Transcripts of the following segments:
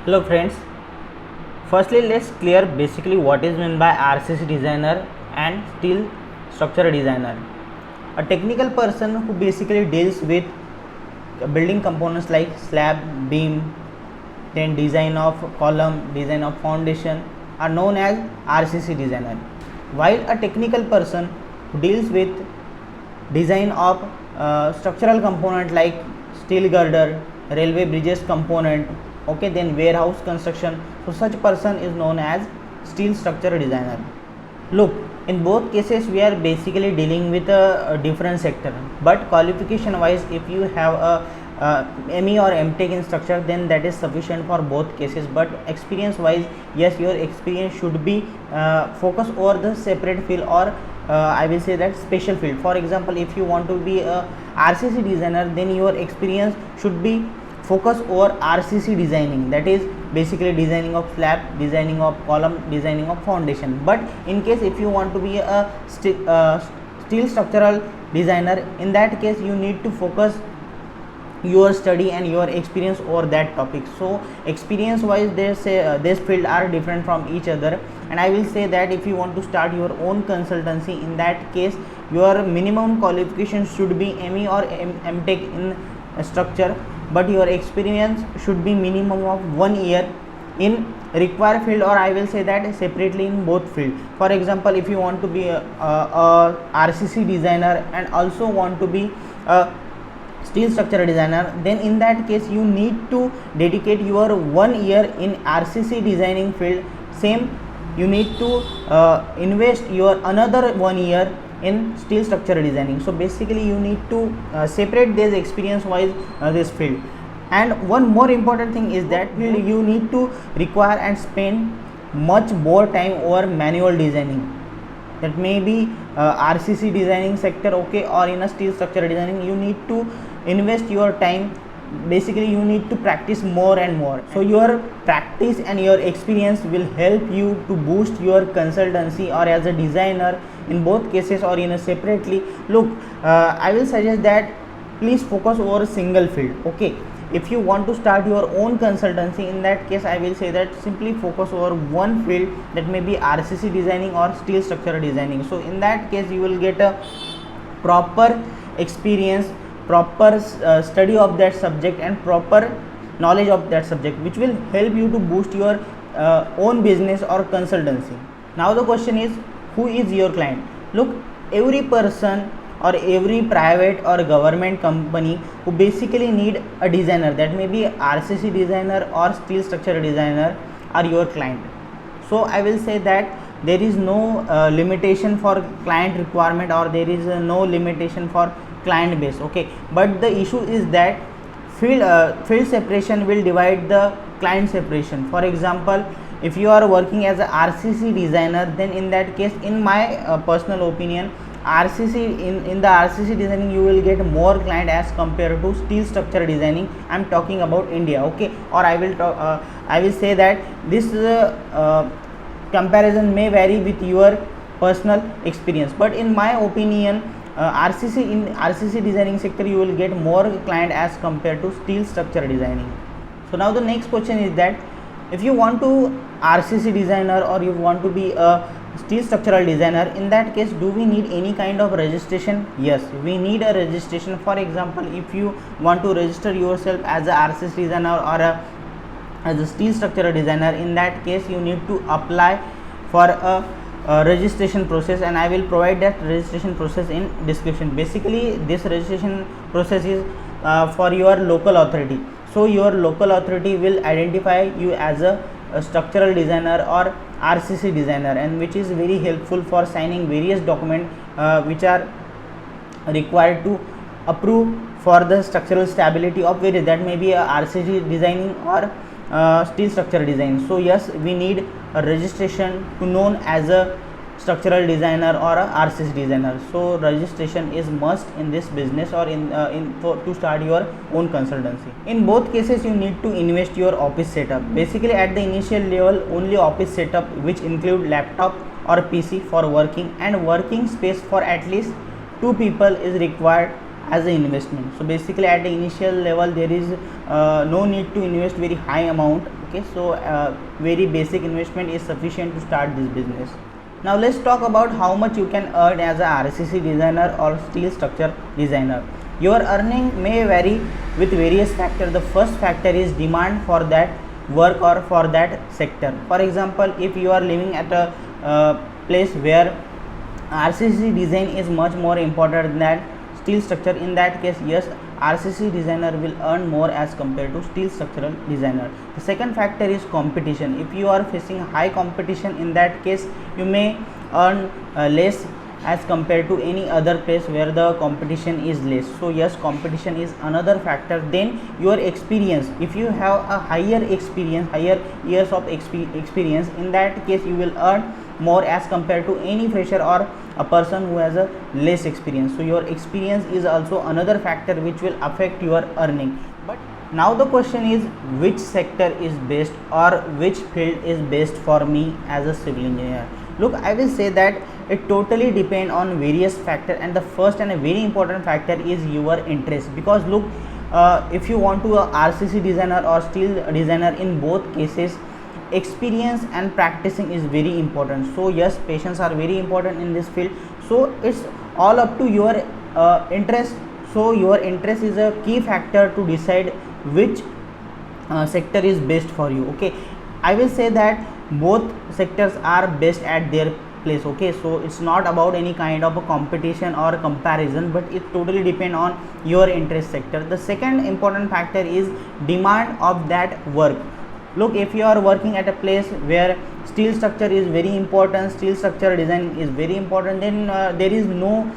Hello friends, firstly let's clear basically what is meant by RCC designer and steel structure designer. A technical person who basically deals with building components like slab, beam, then design of column, design of foundation are known as RCC designer. While a technical person who deals with design of structural component like steel girder, railway bridges component, okay, then warehouse construction, so such person is known as steel structure designer. Look, in both cases we are basically dealing with a different sector, but qualification wise if you have a ME or MTech in structure, then that is sufficient for both cases. But experience wise, yes, your experience should be focused over the separate field, or I will say that special field. For example, if you want to be a RCC designer, then your experience should be focused over RCC designing, that is basically designing of slab, designing of column, designing of foundation. But in case if you want to be a steel structural designer, in that case you need to focus your study and your experience over that topic. So experience wise, this field are different from each other, and I will say that if you want to start your own consultancy, in that case your minimum qualification should be ME or MTech in structure, but your experience should be minimum of 1 year in required field, or I will say that separately in both field. For example, if you want to be a RCC designer and also want to be a steel structure designer, then in that case you need to dedicate your 1 year in RCC designing field. Same, you need to invest your another 1 year in steel structure designing. So basically you need to separate this experience wise this field. And one more important thing is that you need to require and spend much more time over manual designing. That may be RCC designing sector, okay, or in a steel structure designing, you need to invest your time. Basically you need to practice more and more, so your practice and your experience will help you to boost your consultancy or as a designer in both cases or in a separately. Look, I will suggest that please focus over a single field, okay. If you want to start your own consultancy, in that case I will say that simply focus over one field, that may be RCC designing or steel structure designing. So in that case you will get a proper experience, proper study of that subject and proper knowledge of that subject, which will help you to boost your own business or consultancy. Now the question is, who is your client? Look, every person or every private or government company who basically need a designer, that may be RCC designer or steel structure designer, are your client. So I will say that there is no limitation for client requirement, or there is no limitation for client base, okay. But the issue is that field separation will divide the client separation. For example, if you are working as a RCC designer, then in that case, in my personal opinion, RCC in the RCC designing you will get more client as compared to steel structure designing. I am talking about India, okay. Or I will say that this comparison may vary with your personal experience, but in my opinion, RCC designing sector you will get more client as compared to steel structure designing. So now the next question is that if you want to RCC designer or you want to be a steel structural designer, in that case do we need any kind of registration? Yes, we need a registration. For example, if you want to register yourself as a RCC designer or as a steel structural designer, in that case you need to apply for a registration process, and I will provide that registration process in description. Basically this registration process is for your local authority. So your local authority will identify you as a structural designer or RCC designer, and which is very helpful for signing various documents which are required to approve for the structural stability of various, that may be a RCC designing or steel structure design. So yes, we need a registration to known as a structural designer or a RCC designer. So registration is must in this business or to start your own consultancy. In both cases you need to invest your office setup. Basically at the initial level only office setup, which include laptop or PC for working, and working space for at least 2 people is required as an investment. So basically at the initial level there is no need to invest very high amount. Okay, so very basic investment is sufficient to start this business. Now let's talk about how much you can earn as a RCC designer or steel structure designer. Your earning may vary with various factors. The first factor is demand for that work or for that sector. For example, if you are living at a place where RCC design is much more important than steel structure, in that case yes, RCC designer will earn more as compared to steel structural designer. The second factor is competition. If you are facing high competition, in that case you may earn less as compared to any other place where the competition is less. So yes, competition is another factor. Then your experience, if you have a higher experience, higher years of experience, in that case you will earn more as compared to any fresher or a person who has a less experience. So your experience is also another factor which will affect your earning. But now the question is, which sector is best or which field is best for me as a civil engineer? Look, I will say that it totally depends on various factors, and the first and a very important factor is your interest. Because look, if you want to RCC designer or steel designer, in both cases experience and practicing is very important. So yes, patience are very important in this field. So it's all up to your interest. So your interest is a key factor to decide which sector is best for you. Okay, I will say that both sectors are best at their place. Okay, so it's not about any kind of a competition or comparison, but it totally depend on your interest sector. The second important factor is demand of that work. Look, if you are working at a place where steel structure is very important, steel structure design is very important, then there is no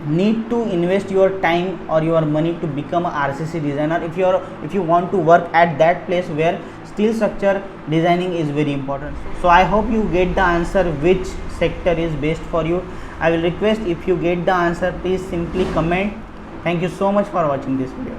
need to invest your time or your money to become a RCC designer if you want to work at that place where steel structure designing is very important. So I hope you get the answer which sector is best for you. I will request, if you get the answer, please simply comment. Thank you so much for watching this video.